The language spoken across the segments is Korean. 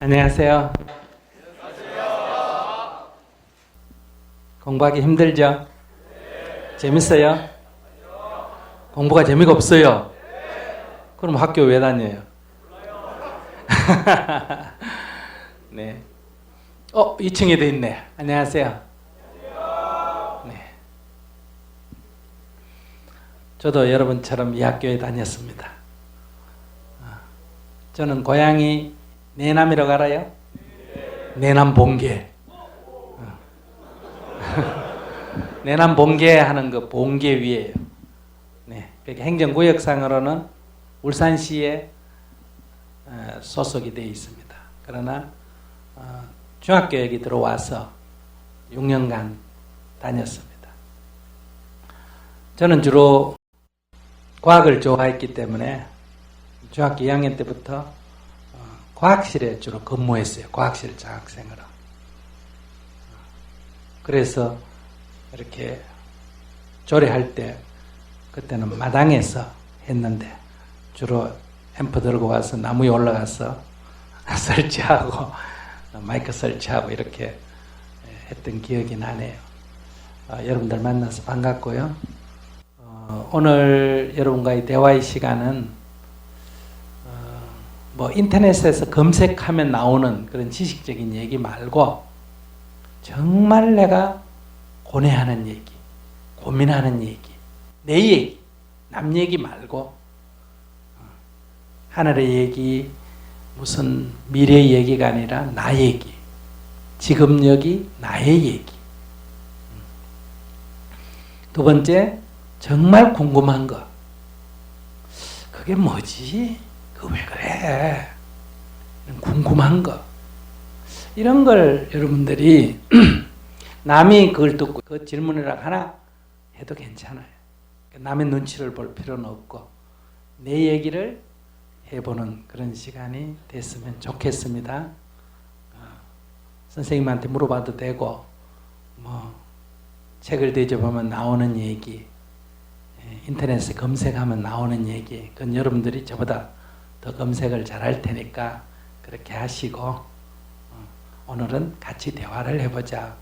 안녕하세요. 공부하기 힘들죠? 재밌어요? 공부가 재미가 없어요? 그럼 학교 왜 다녀요? 네. 2층에도 있네. 안녕하세요. 네. 저도 여러분처럼 이 학교에 다녔습니다. 저는 고향이 내남이라고 알아요? 내남 봉계. 내남 봉계 하는 그 봉계 위에요. 네. 그러니까 행정구역상으로는 울산시에 소속이 되어 있습니다. 그러나 중학교에 들어와서 6년간 다녔습니다. 저는 주로 과학을 좋아했기 때문에 중학교 2학년 때부터 과학실에 주로 근무했어요. 과학실 장학생으로. 그래서 이렇게 조례할 때 그때는 마당에서 했는데 주로 앰프 들고 와서 나무에 올라가서 설치하고 마이크 설치하고 이렇게 했던 기억이 나네요. 여러분들 만나서 반갑고요. 오늘 여러분과의 대화의 시간은 인터넷에서 검색하면 나오는 그런 지식적인 얘기 말고 정말 내가 고뇌하는 얘기, 고민하는 얘기, 내 얘기, 남 얘기 말고 하늘의 얘기, 무슨 미래의 얘기가 아니라 나 얘기, 지금 여기 나의 얘기. 두 번째, 정말 궁금한 거. 그게 뭐지? 그 왜 그래? 궁금한 거. 이런 걸 여러분들이 남이 그걸 듣고 그 질문이라고 하나 해도 괜찮아요. 남의 눈치를 볼 필요는 없고 내 얘기를 해보는 그런 시간이 됐으면 좋겠습니다. 선생님한테 물어봐도 되고 책을 대접하면 나오는 얘기, 인터넷에 검색하면 나오는 얘기, 그건 여러분들이 저보다 더 검색을 잘할 테니까 그렇게 하시고 오늘은 같이 대화를 해보자.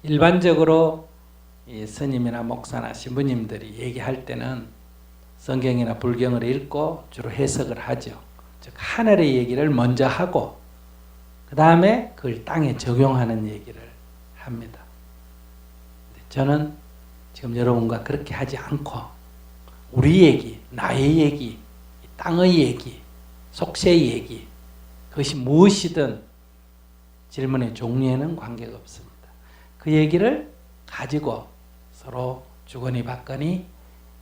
일반적으로 이 스님이나 목사나 신부님들이 얘기할 때는 성경이나 불경을 읽고 주로 해석을 하죠. 즉 하늘의 얘기를 먼저 하고 그 다음에 그걸 땅에 적용하는 얘기를 합니다. 저는 지금 여러분과 그렇게 하지 않고 우리 얘기, 나의 얘기, 땅의 얘기, 속세의 얘기, 그것이 무엇이든 질문의 종류에는 관계가 없습니다. 그 얘기를 가지고 서로 주거니 받거니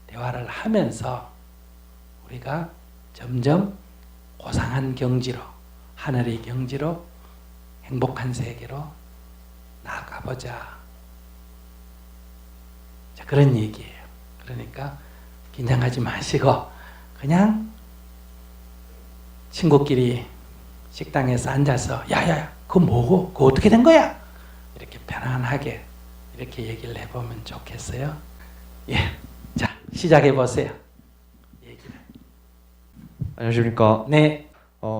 대화를 하면서 우리가 점점 고상한 경지로, 하늘의 경지로, 행복한 세계로 나아가보자. 자, 그런 얘기예요. 그러니까 긴장하지 마시고 그냥 친구끼리 식당에서 앉아서 야야 그거 뭐고? 그거 어떻게 된 거야? 이렇게 편안하게 이렇게 얘기를 해보면 좋겠어요. 예, 자 시작해 보세요. 얘기를. 안녕하십니까. 네.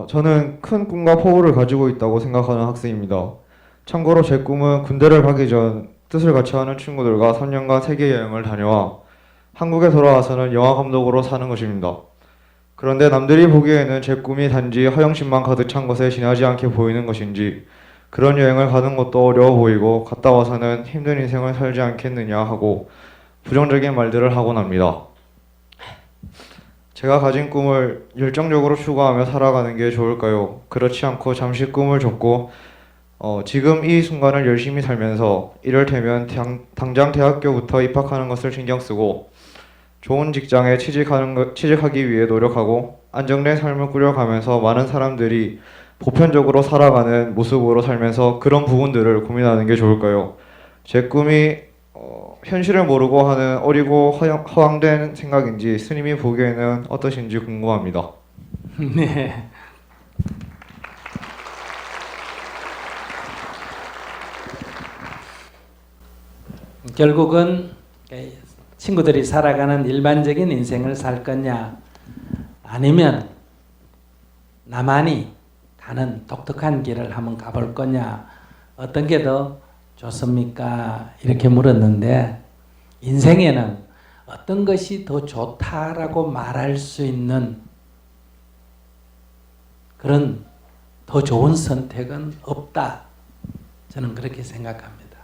저는 큰 꿈과 포부를 가지고 있다고 생각하는 학생입니다. 참고로 제 꿈은 군대를 가기 전 뜻을 같이 하는 친구들과 3년간 세계 여행을 다녀와 한국에 돌아와서는 영화 감독으로 사는 것입니다. 그런데 남들이 보기에는 제 꿈이 단지 허영심만 가득 찬 것에 지나지 않게 보이는 것인지 그런 여행을 가는 것도 어려워 보이고 갔다 와서는 힘든 인생을 살지 않겠느냐 하고 부정적인 말들을 하곤 합니다. 제가 가진 꿈을 열정적으로 추구하며 살아가는 게 좋을까요? 그렇지 않고 잠시 꿈을 접고 지금 이 순간을 열심히 살면서 이를테면 당장 대학교부터 입학하는 것을 신경 쓰고 좋은 직장에 취직하기 위해 노력하고 안정된 삶을 꾸려가면서 많은 사람들이 보편적으로 살아가는 모습으로 살면서 그런 부분들을 고민하는 게 좋을까요? 제 꿈이 현실을 모르고 하는 어리고 허황된 생각인지 스님이 보기에는 어떠신지 궁금합니다. 네. 결국은 친구들이 살아가는 일반적인 인생을 살 거냐 아니면 나만이 하는 독특한 길을 한번 가볼 거냐, 어떤 게 더 좋습니까? 이렇게 물었는데, 인생에는 어떤 것이 더 좋다라고 말할 수 있는 그런 더 좋은 선택은 없다. 저는 그렇게 생각합니다.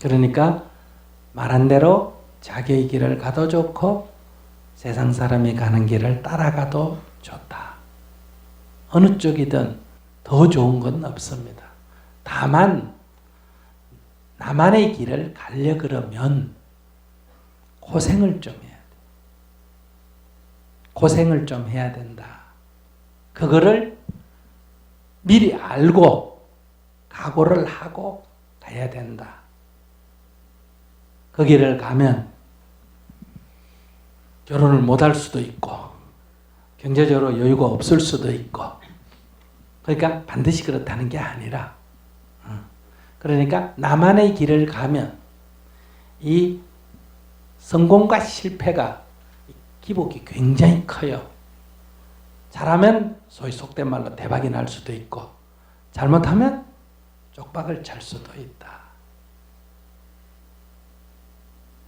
그러니까 말한 대로 자기의 길을 가도 좋고 세상 사람이 가는 길을 따라가도 좋다. 어느 쪽이든 더 좋은 건 없습니다. 다만 나만의 길을 가려 그러면 고생을 좀 해야 돼. 고생을 좀 해야 된다. 그거를 미리 알고 각오를 하고 가야 된다. 그 길을 가면 결혼을 못할 수도 있고 경제적으로 여유가 없을 수도 있고, 그러니까 반드시 그렇다는 게 아니라, 그러니까 나만의 길을 가면 이 성공과 실패가 기복이 굉장히 커요. 잘하면 소위 속된 말로 대박이 날 수도 있고, 잘못하면 쪽박을 찰 수도 있다.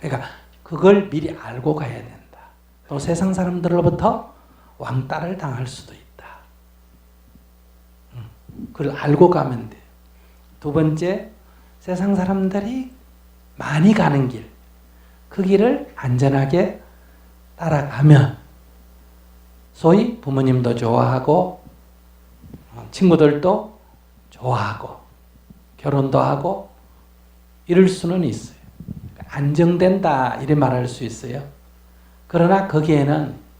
그러니까 그걸 미리 알고 가야 된다. 또 세상 사람들로부터 왕따를 당할 수도 있다. 그걸 알고 가면 돼. 두 번째, 세상 사람들이 많이 가는 길, 그 길을 안전하게 따라가면 소위 부모님도 좋아하고 친구들도 좋아하고 결혼도 하고 이럴 수는 있어요. 안정된다 이래 말할 수 있어요. 그러나 거기에는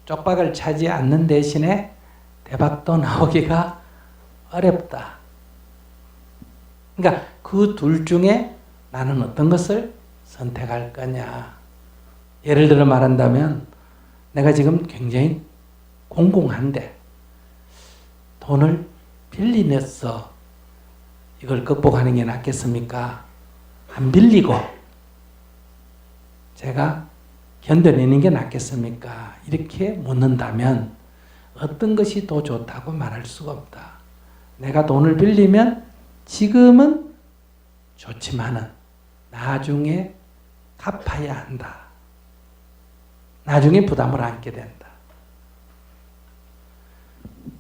쪽박을 차지 않는 대신에 대박도 나오기가 어렵다. 그러니까 그 둘 중에 나는 어떤 것을 선택할 거냐. 예를 들어 말한다면 내가 지금 굉장히 공공한데 돈을 빌리면서 이걸 극복하는 게 낫겠습니까? 안 빌리고 제가 견뎌내는 게 낫겠습니까? 이렇게 묻는다면 어떤 것이 더 좋다고 말할 수가 없다. 내가 돈을 빌리면 지금은 좋지만은 나중에 갚아야 한다. 나중에 부담을 안게 된다.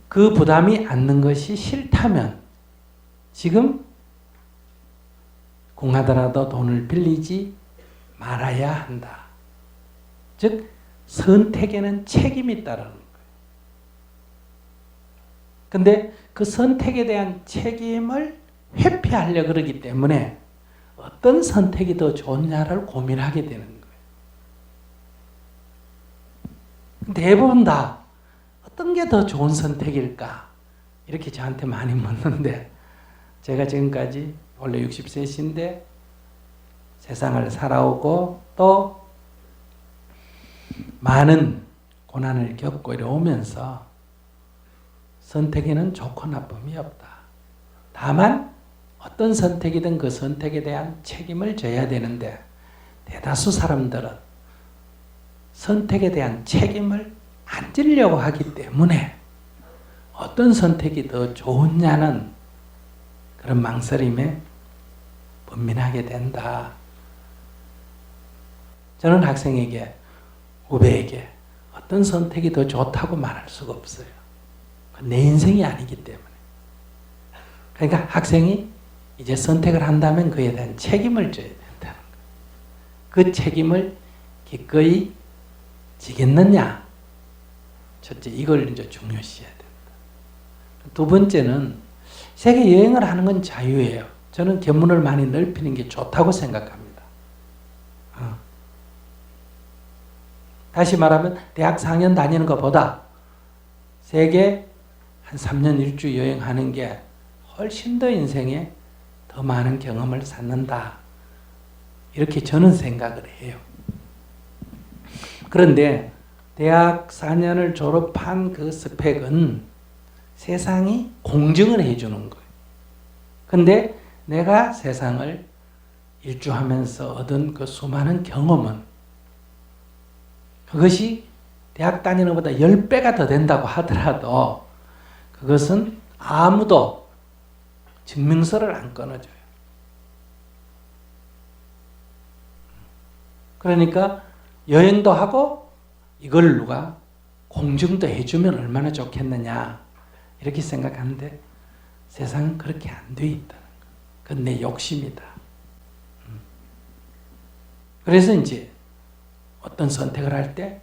그 부담이 안는 것이 싫다면 지금 공하더라도 돈을 빌리지 말아야 한다. 즉 선택에는 책임이 따르는 거예요. 근데 그 선택에 대한 책임을 회피하려고 그러기 때문에 어떤 선택이 더 좋냐를 고민하게 되는 거예요. 대부분 다 어떤 게 더 좋은 선택일까? 이렇게 저한테 많이 묻는데 제가 지금까지 원래 60세신데 세상을 살아오고 또 많은 고난을 겪고 이러면서 선택에는 좋고 나쁨이 없다. 다만 어떤 선택이든 그 선택에 대한 책임을 져야 되는데 대다수 사람들은 선택에 대한 책임을 안 지려고 하기 때문에 어떤 선택이 더 좋으냐는 그런 망설임에 번민하게 된다. 저는 학생에게, 후배에게 어떤 선택이 더 좋다고 말할 수가 없어요. 내 인생이 아니기 때문에. 그러니까 학생이 이제 선택을 한다면 그에 대한 책임을 져야 된다는 거예요. 그 책임을 기꺼이 지겠느냐? 첫째, 이걸 이제 중요시해야 된다. 두 번째는 세계 여행을 하는 건 자유예요. 저는 견문을 많이 넓히는 게 좋다고 생각합니다. 다시 말하면 대학 4년 다니는 것보다 세계 한 3년 일주 여행하는 게 훨씬 더 인생에 더 많은 경험을 쌓는다. 이렇게 저는 생각을 해요. 그런데 대학 4년을 졸업한 그 스펙은 세상이 공정을 해주는 거예요. 근데 내가 세상을 일주하면서 얻은 그 수많은 경험은 그것이 대학 다니는 것보다 10배가 더 된다고 하더라도 그것은 아무도 증명서를 안 끊어줘요. 그러니까 여행도 하고 이걸 누가 공증도 해주면 얼마나 좋겠느냐 이렇게 생각하는데 세상은 그렇게 안 돼 있다는 거예요. 그건 내 욕심이다. 그래서 이제 어떤 선택을 할 때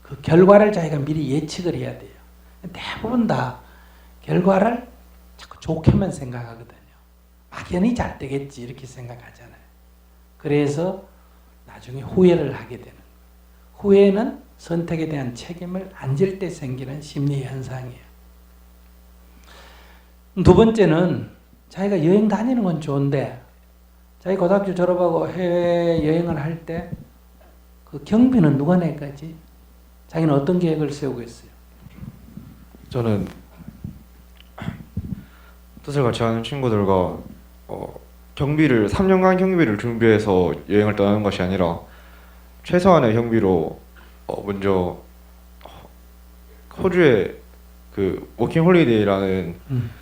그 결과를 자기가 미리 예측을 해야 돼요. 대부분 다 결과를 자꾸 좋게만 생각하거든요. 막연히 잘 되겠지 이렇게 생각하잖아요. 그래서 나중에 후회를 하게 되는 거예요. 후회는 선택에 대한 책임을 안 질 때 생기는 심리 현상이에요. 두 번째는 자기가 여행 다니는 건 좋은데 자기 고등학교 졸업하고 해외 여행을 할 때 그 경비는 누가 낼까지? 자기는 어떤 계획을 세우고 있어요? 저는 뜻을 같이 하는 친구들과 경비를 3년간 경비를 준비해서 여행을 떠나는 것이 아니라 최소한의 경비로 먼저 호주의 그 워킹 홀리데이라는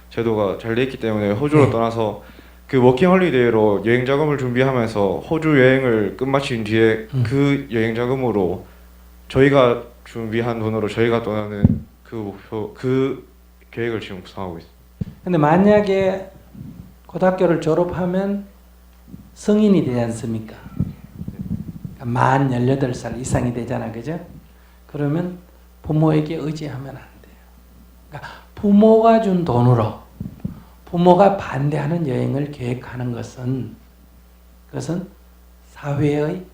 제도가 잘 돼 있기 때문에 호주로 네. 떠나서 그 워킹 홀리데이로 여행 자금을 준비하면서 호주 여행을 끝마친 뒤에 그 여행 자금으로 저희가 준비한 돈으로 저희가 떠나는 그 목표, 그 계획을 지금 구상하고 있습니다. 근데 만약에 고등학교를 졸업하면 성인이 되지 않습니까? 그러니까 만 18살 이상이 되잖아, 그죠? 그러면 부모에게 의지하면 안 돼요. 그러니까 부모가 준 돈으로 부모가 반대하는 여행을 계획하는 것은 그것은 사회의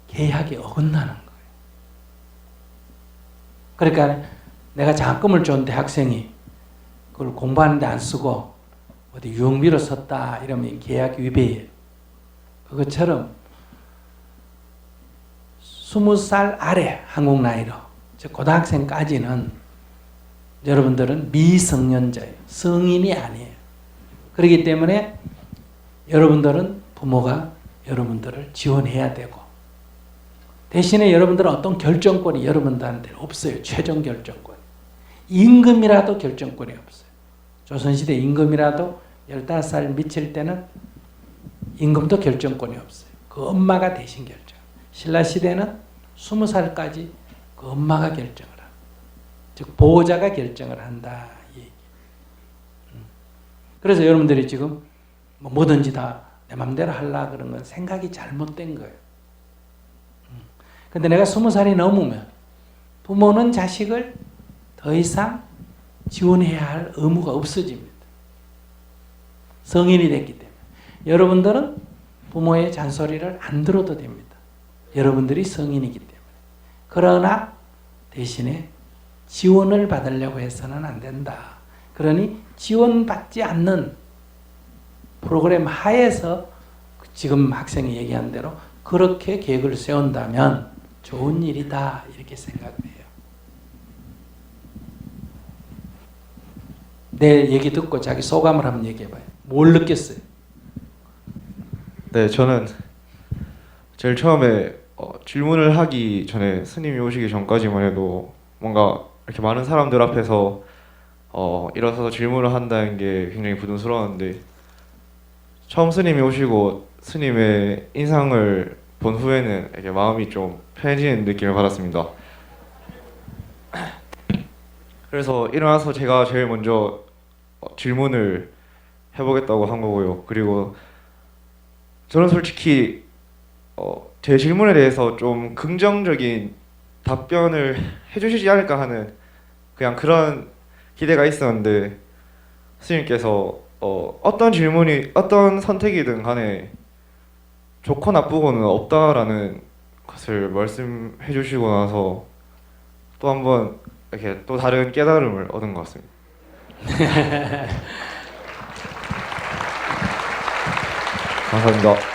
계약에 어긋나는 거예요. 그러니까 내가 장학금을 준 대학생이 그걸 공부하는데 안 쓰고 어디 유흥비로 썼다 이러면 계약 위배예요. 그것처럼 20살 아래 한국 나이로 즉 고등학생까지는 여러분들은 미성년자예요. 성인이 아니에요. 그렇기 때문에 여러분들은 부모가 여러분들을 지원해야 되고 대신에 여러분들은 어떤 결정권이 여러분들한테 없어요. 최종 결정권. 임금이라도 결정권이 없어요. 조선시대 임금이라도 15살 미칠 때는 임금도 결정권이 없어요. 그 엄마가 대신 결정. 신라시대는 20살까지 그 엄마가 결정을 합니다. 즉 보호자가 결정을 한다. 이 얘기. 그래서 여러분들이 지금 뭐든지 다 내 맘대로 하려고 그런 건 생각이 잘못된 거예요. 근데 내가 20살이 넘으면 부모는 자식을 더 이상 지원해야 할 의무가 없어집니다. 성인이 됐기 때문에. 여러분들은 부모의 잔소리를 안 들어도 됩니다. 여러분들이 성인이기 때문에. 그러나 대신에 지원을 받으려고 해서는 안 된다. 그러니 지원받지 않는 프로그램 하에서 지금 학생이 얘기한 대로 그렇게 계획을 세운다면 좋은 일이다 이렇게 생각을 해요. 내 얘기 듣고 자기 소감을 한번 얘기해봐요. 뭘 느꼈어요? 네, 저는 제일 처음에 질문을 하기 전에 스님이 오시기 전까지만 해도 뭔가 이렇게 많은 사람들 앞에서 일어서서 질문을 한다는 게 굉장히 부담스러웠는데 처음 스님이 오시고 스님의 인상을 본 후에는 이렇게 마음이 좀 편해지는 느낌을 받았습니다. 그래서 일어나서 제가 제일 먼저 질문을 해보겠다고 한 거고요. 그리고 저는 솔직히 제 질문에 대해서 좀 긍정적인 답변을 해주시지 않을까 하는 그냥 그런 기대가 있었는데 스님께서 어떤 질문이 어떤 선택이든 간에 좋고 나쁘고는 없다라는 것을 말씀해 주시고 나서 또 한번 이렇게 또 다른 깨달음을 얻은 것 같습니다. 감사합니다.